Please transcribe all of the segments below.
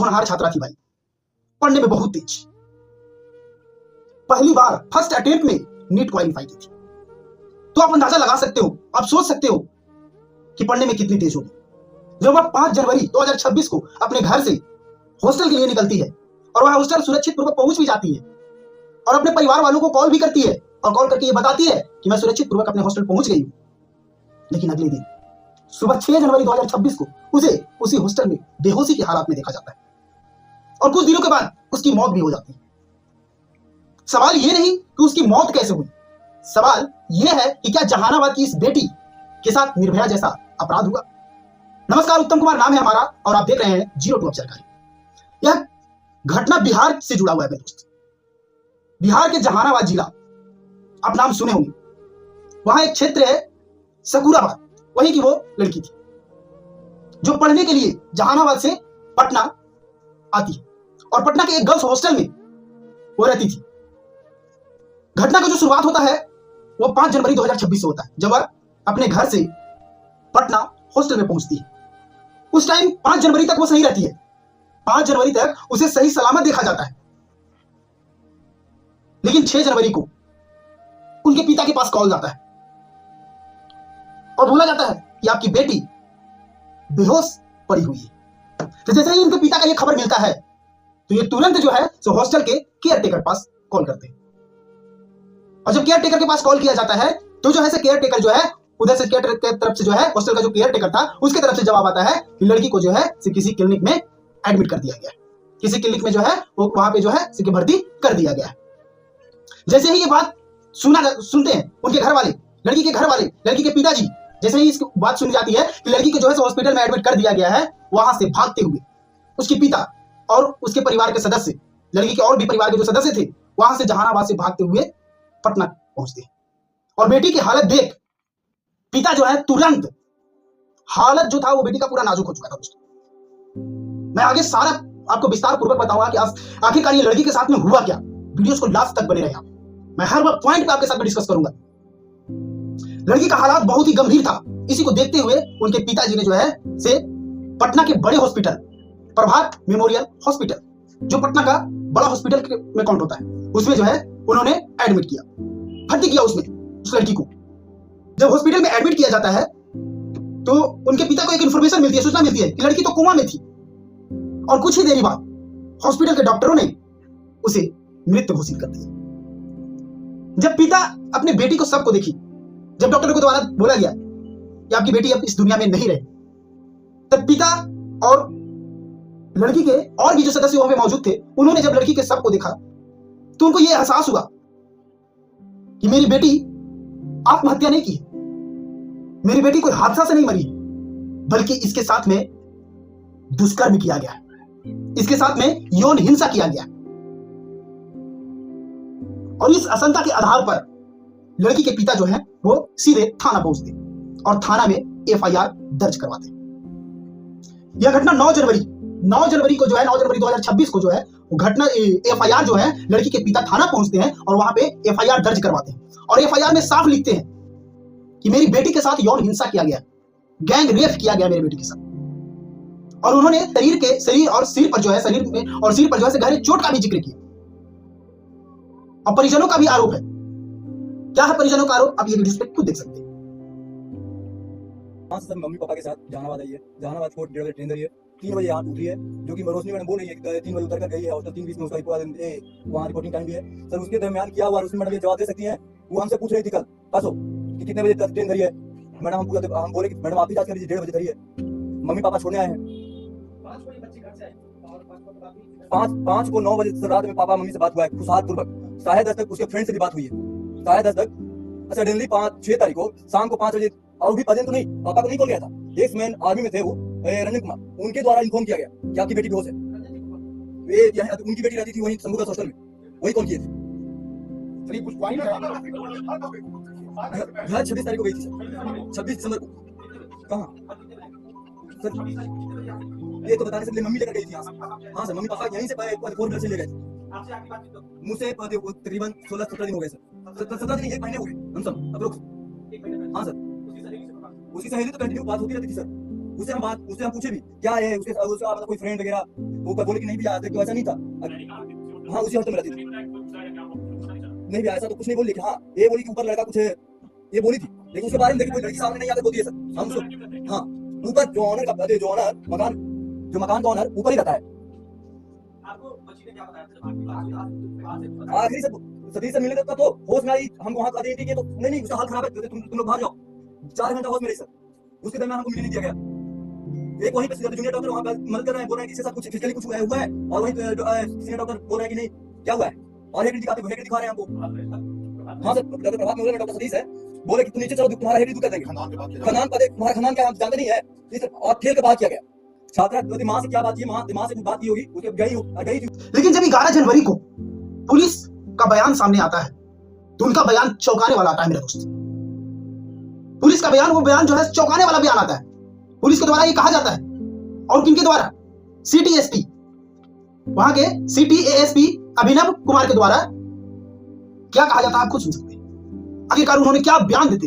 होनहार छात्रा थी भाई, पढ़ने में बहुत तेज, पहली बार फर्स्ट अटेम्प्ट में नीट क्वालिफाई की थी। तो आप अंदाजा लगा सकते हो, आप सोच सकते हो कि पढ़ने में कितनी तेज होगी। जब वह 5 जनवरी 2026 को अपने घर से हॉस्टल के लिए निकलती है और वह हॉस्टल सुरक्षित पूर्वक पहुंच भी जाती है और अपने परिवार वालों को कॉल भी करती है और कॉल करके ये बताती है कि मैं सुरक्षित पूर्वक अपने हॉस्टल पहुंच गई हूं। लेकिन अगले दिन सुबह 6 जनवरी 2026 को उसे उसी हॉस्टल में बेहोशी की हालत में देखा जाता है और कुछ दिनों के बाद उसकी मौत भी हो जाती है। सवाल ये नहीं कि उसकी मौत कैसे हुई, सवाल यह है कि क्या जहानाबाद की इस बेटी के साथ निर्भया जैसा अपराध हुआ। नमस्कार, उत्तम कुमार नाम है हमारा और आप देख रहे हैं जीरो टू अब सरकारी। यह घटना बिहार से जुड़ा हुआ है मेरे दोस्त। बिहार के जहानाबाद जिला, आप नाम सुने होंगे, वहां एक क्षेत्र है सकूराबाद, वहीं की वो लड़की थी जो पढ़ने के लिए जहानाबाद से पटना आती है और पटना के एक गर्ल्स हॉस्टल में वो रहती थी। घटना का जो शुरुआत होता है वो 5 जनवरी 2026 से होता है, जब वह अपने घर से पटना हॉस्टल में पहुंचती है। उस टाइम 5 जनवरी तक वो सही रहती है, 5 जनवरी तक उसे सही सलामत देखा जाता है। लेकिन 6 जनवरी को उनके पिता के पास कॉल जाता है और बोला जाता है कि आपकी बेटी बेहोश पड़ी हुई है। तो जैसे ही उनके पिता का ये खबर मिलता है तो ये तुरंत जो है सो हॉस्टल के केयर टेकर पास कॉल करते हैं और जब केयर टेकर के पास कॉल किया जाता है तो जो है केयर टेकर जो है उधर से केयर टेकर की तरफ से जो है हॉस्टल का जो केयर टेकर था उसके तरफ से जवाब आता है कि लड़की को जो है किसी क्लिनिक में एडमिट कर दिया गया, किसी क्लिनिक में जो है वो वहां पे जो है भर्ती कर दिया गया। जैसे ही ये बात सुनते हैं उनके घर वाले, लड़की के घर वाले, लड़की के पिताजी, जैसे ही इसकी बात सुनी जाती है कि लड़की को जो है हॉस्पिटल में एडमिट कर दिया गया है, वहां से भागते हुए उसके पिता और उसके परिवार के सदस्य, लड़की के और भी परिवार के जो सदस्य थे, वहां से जहानाबाद से भागते हुए पटना पहुंचते हैं और बेटी की हालत देख पिता जो है तुरंत, हालत जो था वो बेटी का पूरा नाजुक हो चुका था दोस्तों। मैं आगे सारा आपको विस्तार पूर्वक बताऊंगा कि आखिरकार ये लड़की के साथ में हुआ क्या। वीडियोस को लास्ट तक बने रहे आप, मैं हर पॉइंट पे आपके साथ में डिस्कस करूंगा। लड़की का हालात बहुत ही गंभीर था। इसी को देखते हुए उनके पिताजी ने जो है से पटना के बड़े हॉस्पिटल, प्रभात मेमोरियल हॉस्पिटल, जो पटना का बड़ा हॉस्पिटल में काउंट होता है, उसमें जो है उन्होंने एडमिट किया, भर्ती किया उसमें उस लड़की को। जब हॉस्पिटल में एडमिट किया जाता है तो उनके पिता को एक इंफॉर्मेशन मिलती है, सूचना मिलती है कि लड़की तो कोमा में थी और कुछ ही देरी बाद हॉस्पिटल के डॉक्टरों ने उसे मृत घोषित कर दिया। जब पिता अपनी बेटी को सबको देखी, जब डॉक्टर को द्वारा बोला गया कि आपकी बेटी अब इस दुनिया में नहीं रहे, तब पिता और लड़की के और भी जो सदस्य वहां पे मौजूद थे, उन्होंने जब लड़की के शव को देखा तो उनको यह एहसास हुआ कि मेरी बेटी आत्महत्या नहीं की है, मेरी बेटी कोई हादसा से नहीं मरी है, बल्कि इसके साथ में दुष्कर्म किया गया, इसके साथ में यौन हिंसा किया गया। और इस आशंका के आधार पर लड़की के पिता जो है वो सीधे थाना पहुंचते और थाना में एफआईआर दर्ज करवाते। यह घटना 9 जनवरी को जो है 9 जनवरी 2026 को जो है घटना एफआईआर जो है लड़की के पिता थाना पहुंचते हैं और वहां पे एफआईआर दर्ज करवाते हैं और एफआईआर में साफ लिखते हैं कि मेरी बेटी के साथ यौन हिंसा किया गया, गैंग रेप किया गया मेरी बेटी के साथ। और उन्होंने शरीर और सिर पर जो है गहरे चोट का भी जिक्र किया। और परिजनों का भी आरोप है। क्या है परिजनों का आरोप, आप ये वीडियो पे खुद देख सकते हैं। वहाँ से मम्मी पापा के साथ जहानाबाद आई है, जहानाबाद को 1:30 बजे ट्रेन धरी है, 3 बजे यहाँ उतरी है, जो कि रोशनी मैडम बोल रही है कि 3 बजे उतर कर गई है और 3:20 में उसका वहाँ रिपोर्टिंग टाइम भी है। सर उसके दरमियान क्या हुआ, रोशनी मैडम ये जवाब दे सकती है। वो हमसे पूछ रही थी कल परसों कि कितने बजे ट्रेन धरी है। मैडम हम बोले कि मैडम आप ही जांच कर लीजिए, 1:30 बजे धरी है। मम्मी पापा छोड़ने आए हैं, 5 को 9 बजे रात में पापा मम्मी से बात हुआ है खुशहाल पूर्वक। 10:30 तक उसके फ्रेंड से भी बात हुई है, 10:30 तक। सडनली 6 तारीख को शाम को 5 बजे, और भी प्रेजेंट तो नहीं, पापा को नहीं कॉल गया था, एक मैन आर्मी में थे वो रंजन कुमार, उनके द्वारा इन्फॉर्म किया गया कि आपकी बेटी बेहोश है। उनकी बेटी रहती थी वहीं शंभू हॉस्टल में, वही कॉल किए थे। 26 तारीख को गई थी सर, 26 दिसंबर को। कहाँ सर, ये तो बताने से पहले मम्मी लेकर गई थी यहाँ से। हाँ सर, मम्मी पापा यहीं से 4 से ले गए थे। मुझसे तकरीबन 16-17 दिन हो गए सर, 17 दिन, 1 महीने हो गए हम सब अप्रोक्स। हाँ सर, उसकी सहेली तो कंटिन्यू बात होती रहती थी सर, उससे हम पूछे भी क्या है उसके मतलब कोई फ्रेंड वगैरह, वो बोले कि नहीं भैया तो ऐसा नहीं था। हाँ उसी हॉस्टल में रहती थी। नहीं भैया ऐसा तो कुछ नहीं बोली, हाँ ये बोली कि ऊपर लड़का कुछ ये बोली थी, लेकिन उसके बारे में देखिए कोई लड़की सामने नहीं आकर बोलती है सर हम उसको। हाँ ऊपर जो ऑनर का जो ऑनर मकान जो मकान का ऑनर ऊपर ही रहता है। आखिरी से सतीश से मिलने तक तो होश में आई, हमको वहां कहा दी कि तो नहीं उसका हाल खराब है, तुम लोग बाहर जाओ। 4 घंटा होश में रही सर, उसके दरमियान हमको मिलने नहीं दिया गया। एक वहीं पे जूनियर डॉक्टर वहां पर मदद कर रहे हैं, बोल रहे हैं कि इसके साथ कुछ फिजिकली कुछ हुआ है, और वहीं सीनियर डॉक्टर बोल रहे हैं कि नहीं क्या हुआ है, और हेड दिखा रहे हैं हमको। हाँ सर डॉक्टर प्रभात में डॉक्टर सतीश है, बोले कि तुम नीचे चलो तुम्हारा हेड कर देंगे। खनान पद तुम्हारा खनान क्या हम जानते नहीं है, और खेल के बात किया गया। छात्रा दिमाग से क्या बात की, दिमाग से कुछ बात की होगी, उसके गई थी। लेकिन जब 11 जनवरी को पुलिस का बयान सामने आता है तो उनका बयान चौंकाने वाला आता है मेरे दोस्त। पुलिस का बयान, वो बयान जो है चौंकाने वाला बयान आता है। पुलिस के द्वारा ये कहा जाता है, और किनके द्वारा, सिटी एसपी, वहां के सिटी एएसपी अभिनव कुमार के द्वारा क्या कहा जाता है आप खुद सुन सकते हैं। आखिरकार उन्होंने क्या बयान देते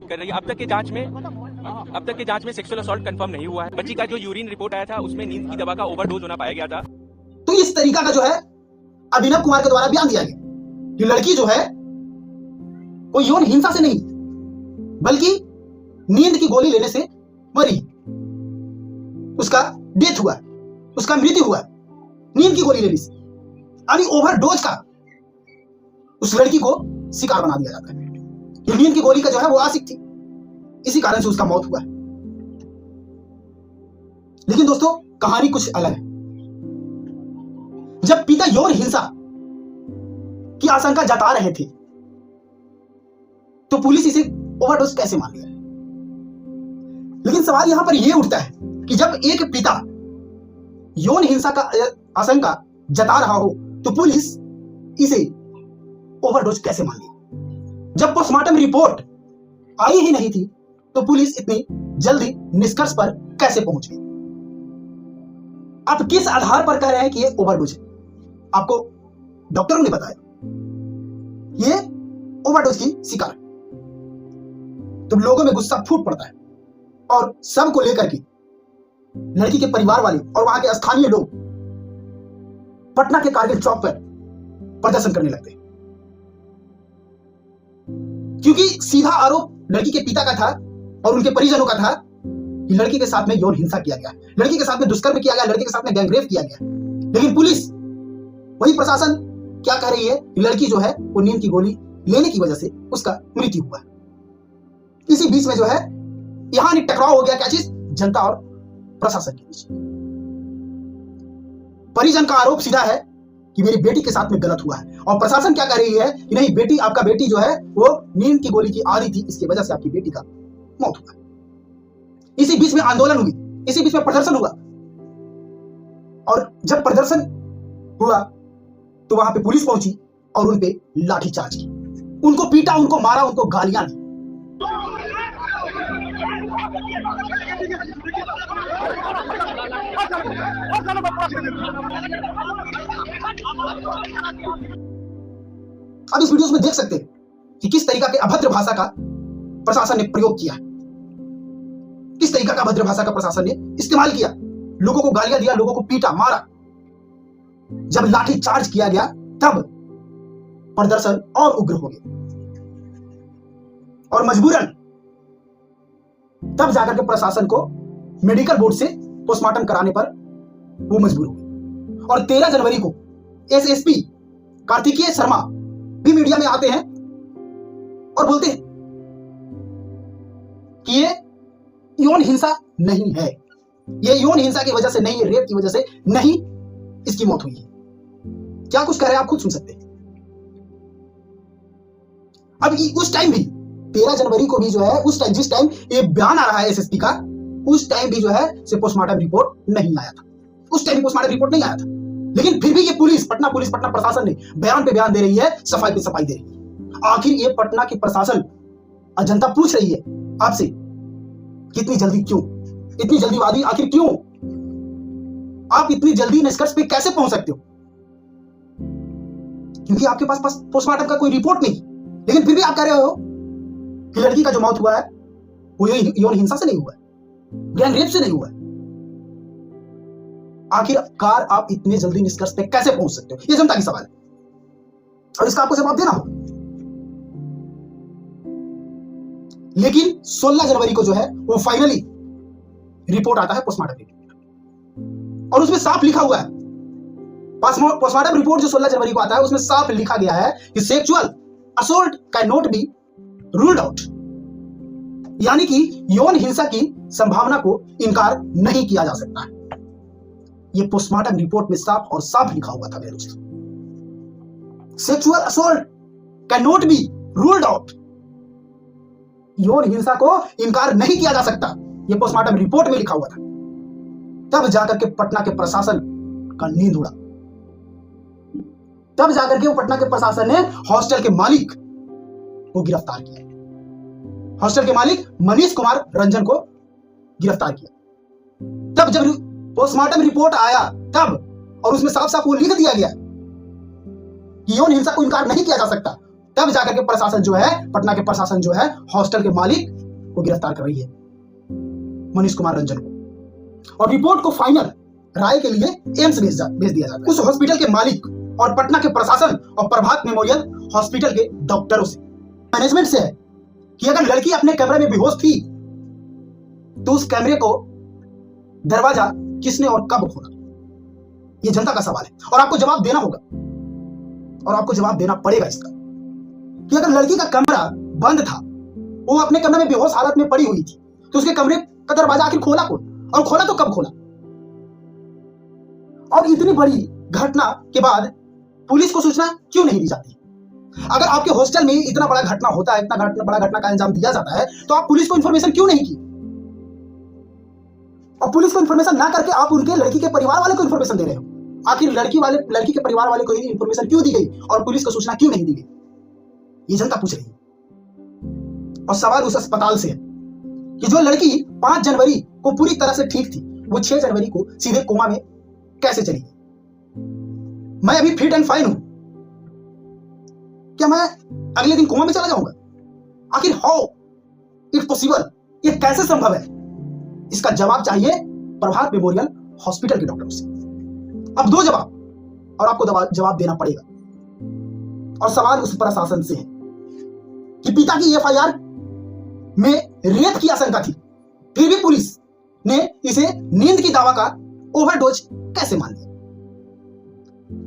कर रही है। अब तक के जांच में सेक्सुअल असॉल्ट कंफर्म नहीं हुआ है। बच्ची का जो यूरिन रिपोर्ट आया था उसमें नींद की दवा का ओवरडोज होना पाया गया था। तो इस तरीका का जो है अभिनव कुमार के द्वारा बयान दिया गया कि लड़की जो है कोई यौन हिंसा से नहीं बल्कि नींद की गोली लेने से मरी, उसका डेथ हुआ, उसका मृत्यु हुआ नींद की गोली लेने से। यानी ओवरडोज का उस लड़की को शिकार बना दिया जाता है कि नींद की गोली का जो है वो आशिक थी, इसी कारण से उसका मौत हुआ है। लेकिन दोस्तों कहानी कुछ अलग है। जब पिता यौन हिंसा की आशंका जता रहे थे तो पुलिस इसे ओवरडोज कैसे मान लिया। लेकिन सवाल यहां पर यह उठता है कि जब एक पिता यौन हिंसा का आशंका जता रहा हो तो पुलिस इसे ओवरडोज कैसे मान लिया। जब पोस्टमार्टम रिपोर्ट आई ही नहीं थी तो पुलिस इतनी जल्दी निष्कर्ष पर कैसे पहुंच गई। आप किस आधार पर कह रहे हैं कि ये ओवरडोज है। आपको डॉक्टरों ने बताया ये ओवरडोज की शिकार है। तो लोगों में गुस्सा फूट पड़ता है और सबको लेकर के लड़की के परिवार वाले और वहां के स्थानीय लोग पटना के कारगिल चौक पर प्रदर्शन करने लगते हैं, क्योंकि सीधा आरोप लड़की के पिता का था और उनके परिजनों का था कि लड़की के साथ में यौन हिंसा किया गया, लड़की के साथ में दुष्कर्म किया गया, लड़की के साथ में गैंगरेप किया गया। लेकिन पुलिस, वही प्रशासन क्या कह रही है कि लड़की जो है वो नींद की गोली लेने की वजह से उसका मृत्यु हुआ। इसी बीच में जो है यहां टकराव हो गया, क्या चीज, जनता और प्रशासन के बीच। परिजन का आरोप सीधा है कि मेरी बेटी के साथ में गलत हुआ है, और प्रशासन क्या कह रही है कि नहीं बेटी, आपका बेटी जो है वो नींद की गोली की आदी थी, इसकी वजह से आपकी बेटी का मौत हुआ। इसी बीच में आंदोलन हुई, इसी बीच में प्रदर्शन हुआ, और जब प्रदर्शन हुआ तो वहां पे पुलिस पहुंची और उन पे लाठीचार्ज की, उनको पीटा, उनको मारा, उनको गालियां दी। अब इस वीडियो में देख सकते हैं कि किस तरीका के अभद्र भाषा का प्रशासन ने प्रयोग किया, किस तरीका का अभद्र भाषा का प्रशासन ने इस्तेमाल किया। लोगों को गालियां दिया, लोगों को पीटा, मारा। जब लाठी चार्ज किया गया तब प्रदर्शन और उग्र हो गया, और मजबूरन तब जाकर के प्रशासन को मेडिकल बोर्ड से पोस्टमार्टम कराने पर वो मजबूर हो गए। और 13 जनवरी को एसएसपी कार्तिकेय शर्मा भी मीडिया में आते हैं और बोलते हैं कि ये यौन हिंसा नहीं है, ये यौन हिंसा की वजह से नहीं, रेप की वजह से नहीं इसकी मौत हुई है। क्या कुछ कह रहे हैं आप खुद सुन सकते हैं। अब उस टाइम भी 13 जनवरी को भी जो है, उस टाइम जिस टाइम ये बयान आ रहा है एसएसपी का, उस टाइम भी जो है से पोस्टमार्टम रिपोर्ट नहीं आया था, उस टाइम पोस्टमार्टम रिपोर्ट नहीं आया था। लेकिन फिर भी ये पटना प्रशासन ने बयान पे बयान दे रही है, सफाई पे सफाई दे रही है। आखिर ये पटना की प्रशासन और जनता पूछ रही है आपसे कितनी जल्दी, क्यों इतनी जल्दीबाजी, आखिर क्यों आप इतनी जल्दी निष्कर्ष पे कैसे पहुंच सकते हो। क्योंकि आपके पास पोस्टमार्टम का कोई रिपोर्ट नहीं, लेकिन फिर भी आप कह रहे हो कि लड़की का जो मौत हुआ है वो यौन हिंसा से नहीं हुआ है। गैंग रेप से नहीं हुआ है। आखिरकार आप इतने जल्दी निष्कर्ष पे कैसे पहुंच सकते हो? ये जनता की सवाल है और इसका आपको जवाब देना होगा। लेकिन 16 जनवरी को जो है वो फाइनली रिपोर्ट आता है, पोस्टमार्टम रिपोर्ट, और उसमें साफ लिखा हुआ है, पोस्टमार्टम रिपोर्ट जो 16 जनवरी को आता है उसमें साफ लिखा गया है कि sexual assault can not be ruled out, यानी कि यौन हिंसा की संभावना को इनकार नहीं किया जा सकता है। यह पोस्टमार्टम रिपोर्ट में साफ और साफ लिखा हुआ था मेरे दोस्तों। Sexual assault can not be ruled out, यौन हिंसा को इनकार नहीं किया जा सकता, यह पोस्टमार्टम रिपोर्ट में लिखा हुआ था। तब जाकर के पटना के प्रशासन का नींद उड़ा। तब जाकर के वो पटना के प्रशासन ने हॉस्टल के मालिक को गिरफ्तार किया। हॉस्टल के मालिक मनीष कुमार रंजन को गिरफ्तार किया। तब जब पोस्टमार्टम रिपोर्ट आया तब, और उसमें साफ साफ वो लिख दिया गया कि यौन हिंसा को इनकार नहीं किया जा सकता, तब जाकर के प्रशासन जो है, पटना के प्रशासन जो है, हॉस्टल के मालिक को गिरफ्तार कर रही है, मनीष कुमार रंजन को, और रिपोर्ट को फाइनल राय के लिए एम्स भेज दिया जाता है। उस हॉस्पिटल के मालिक और पटना के प्रशासन और प्रभात मेमोरियल हॉस्पिटल के डॉक्टरों से, मैनेजमेंट से है कि अगर लड़की अपने कमरे में बेहोश थी तो उस कैमरे को दरवाजा किसने और कब खोला? यह जनता का सवाल है और आपको जवाब देना होगा और आपको जवाब देना पड़ेगा इसका कि अगर लड़की का कमरा बंद था, वो अपने कमरे में बेहोश हालत में पड़ी हुई थी, तो उसके कमरे का दरवाजा आखिर खोला कौन, और खोला तो कब खोला? और इतनी बड़ी घटना के बाद पुलिस को सूचना क्यों नहीं दी जाती? अगर आपके हॉस्टल में इतना बड़ा घटना होता है, इतना बड़ा घटना का अंजाम दिया जाता है, तो आप पुलिस को इंफॉर्मेशन क्यों नहीं की? और पुलिस को इंफॉर्मेशन ना करके आप उनके लड़की के परिवार वाले को इंफॉर्मेशन दे रहे हो। आखिर लड़की के परिवार वाले को इंफॉर्मेशन क्यों दी गई और पुलिस को सूचना क्यों नहीं दी गई? ये जनता पूछ रही है। और सवाल उस अस्पताल से है कि जो लड़की 5 जनवरी को पूरी तरह से ठीक थी, वो 6 जनवरी को सीधे कोमा में कैसे चली गई? मैं अभी फिट एंड फाइन हूं, क्या मैं अगले दिन कोमा में चला जाऊंगा? आखिर हाउ इट पॉसिबल, ये कैसे संभव है? इसका जवाब चाहिए प्रभात मेमोरियल हॉस्पिटल के डॉक्टरों से। अब 2 जवाब, और आपको जवाब देना पड़ेगा। और सवाल उस प्रशासन से है कि पिता की एफआईआर में रेप की आशंका थी, फिर भी पुलिस ने इसे नींद की दवा का ओवरडोज कैसे मान लिया?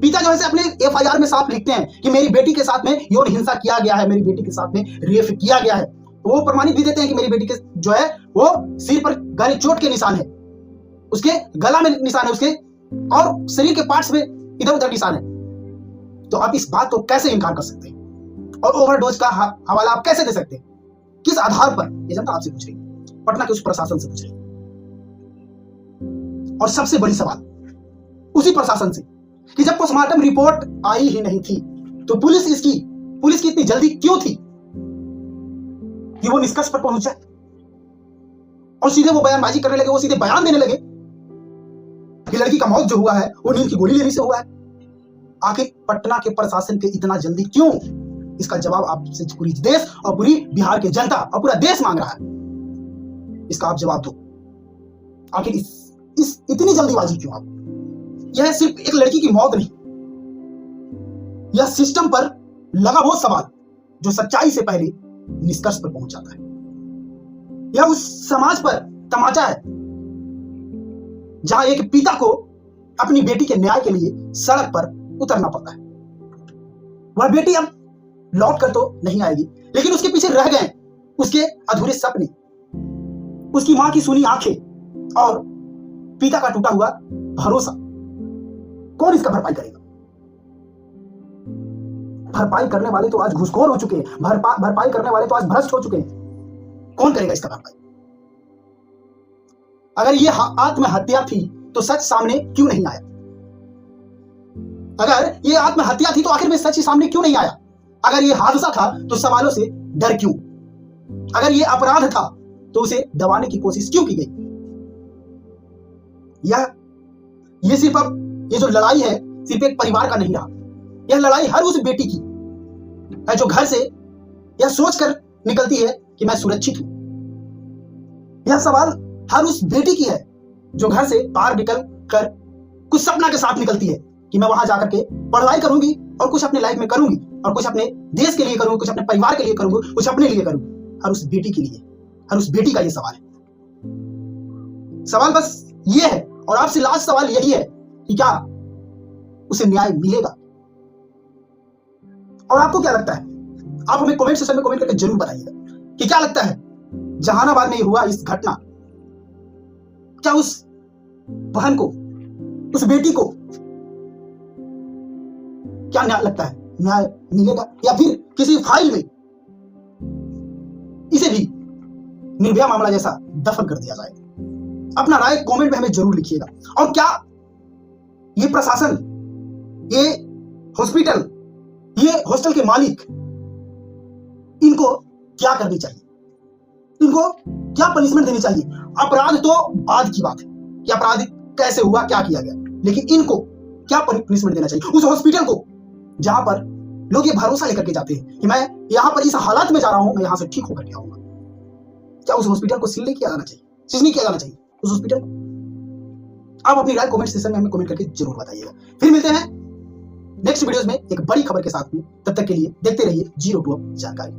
पिता जो है अपने एफआईआर में साफ लिखते हैं कि मेरी बेटी के साथ में यौन हिंसा किया गया है, मेरी बेटी के साथ में रेप किया गया है। वो प्रमाणित भी देते हैं कि मेरी बेटी के जो है वो सिर पर गहरी चोट के निशान है, उसके गला में निशान है, उसके और शरीर के पार्ट्स में इधर उधर निशान है। तो आप इस बात को कैसे इनकार कर सकते हैं और ओवरडोज का हवाला आप कैसे दे सकते हैं? किस आधार पर? ये जनता आपसे पूछ रही है, पटना के उस प्रशासन से पूछ रही है। और सबसे बड़ी सवाल उसी प्रशासन से कि जब पोस्टमार्टम रिपोर्ट आई ही नहीं थी तो पुलिस की इतनी जल्दी क्यों थी कि वो निष्कर्ष पर पहुंच जाए और सीधे वो बयानबाजी करने लगे, वो सीधे बयान देने लगे कि लड़की का मौत जो हुआ है वो नींद की गोली लेने से हुआ है। आखिर पटना के प्रशासन के इतना जल्दी क्यों? इसका जवाब आपसे पूरी देश और पूरी बिहार की जनता और पूरा देश मांग रहा है। इसका आप जवाब दो। आखिर इस इतनी जल्दीबाजी क्यों? आप यह सिर्फ एक लड़की की मौत नहीं, यह सिस्टम पर लगा वो सवाल जो सच्चाई से पहले निष्कर्ष पर पहुंच जाता है। यह उस समाज पर तमाचा है जहां एक पिता को अपनी बेटी के न्याय के लिए सड़क पर उतरना पड़ता है। वह बेटी अब लौट कर तो नहीं आएगी, लेकिन उसके पीछे रह गए उसके अधूरे सपने, उसकी मां की सुनी आंखें और पिता का टूटा हुआ भरोसा। कौन इसका भरपाई करेगा? भरपाई करने वाले तो आज घुसखोर हो चुके हैं, भरपाई करने वाले तो आज भ्रष्ट हो चुके हैं। कौन करेगा इसका भरपाई? अगर यह आत्महत्या थी तो सच सामने क्यों नहीं आया? अगर यह आत्महत्या थी तो आखिर में सच सामने क्यों नहीं आया? अगर यह हादसा था तो सवालों से डर क्यों? अगर यह अपराध था तो उसे दबाने की कोशिश क्यों की गई? यह सिर्फ अब ये जो लड़ाई है सिर्फ एक परिवार का नहीं रहा, यह लड़ाई हर उस बेटी की है जो घर से यह सोचकर निकलती है कि मैं सुरक्षित हूं। यह सवाल हर उस बेटी की है जो घर से बाहर निकल कर कुछ सपना के साथ निकलती है कि मैं वहां जाकर के पढ़ाई करूंगी और कुछ अपने लाइफ में करूंगी और कुछ अपने देश के लिए करूंगी, कुछ अपने परिवार के लिए करूंगी, कुछ अपने लिए करूंगी। हर उस बेटी के लिए, हर उस बेटी का ये सवाल है। सवाल बस ये है, और आपसे लास्ट सवाल यही है कि क्या उसे न्याय मिलेगा? और आपको क्या लगता है? आप हमें कमेंट सेक्शन में कमेंट करके जरूर बताइएगा कि क्या लगता है जहानाबाद में हुआ इस घटना, क्या उस बहन को, उस बेटी को क्या न्याय लगता है, न्याय मिलेगा, या फिर किसी फाइल में इसे भी निर्भया मामला जैसा दफन कर दिया जाए? अपना राय कमेंट में हमें जरूर लिखिएगा। और क्या ये प्रशासन, ये हॉस्पिटल, ये हॉस्टल के मालिक, इनको क्या करनी चाहिए, इनको क्या पनिशमेंट देनी चाहिए? अपराध तो बाद की बात है कि अपराध कैसे हुआ, क्या किया गया, लेकिन इनको क्या पनिशमेंट देना चाहिए? उस हॉस्पिटल को जहां पर लोग ये भरोसा लेकर के जाते हैं कि मैं यहां पर इस हालात में जा रहा हूं, मैं यहां से ठीक होकर के आऊंगा, क्या उस हॉस्पिटल को सील नहीं किया जाना चाहिए, सीज नहीं किया जाना चाहिए उस हॉस्पिटल को? आप अपनी राय कमेंट सेक्शन में हमें कमेंट करके जरूर बताइएगा। फिर मिलते हैं नेक्स्ट वीडियोस में एक बड़ी खबर के साथ में। तब तक के लिए देखते रहिए 0 टू अब जानकारी।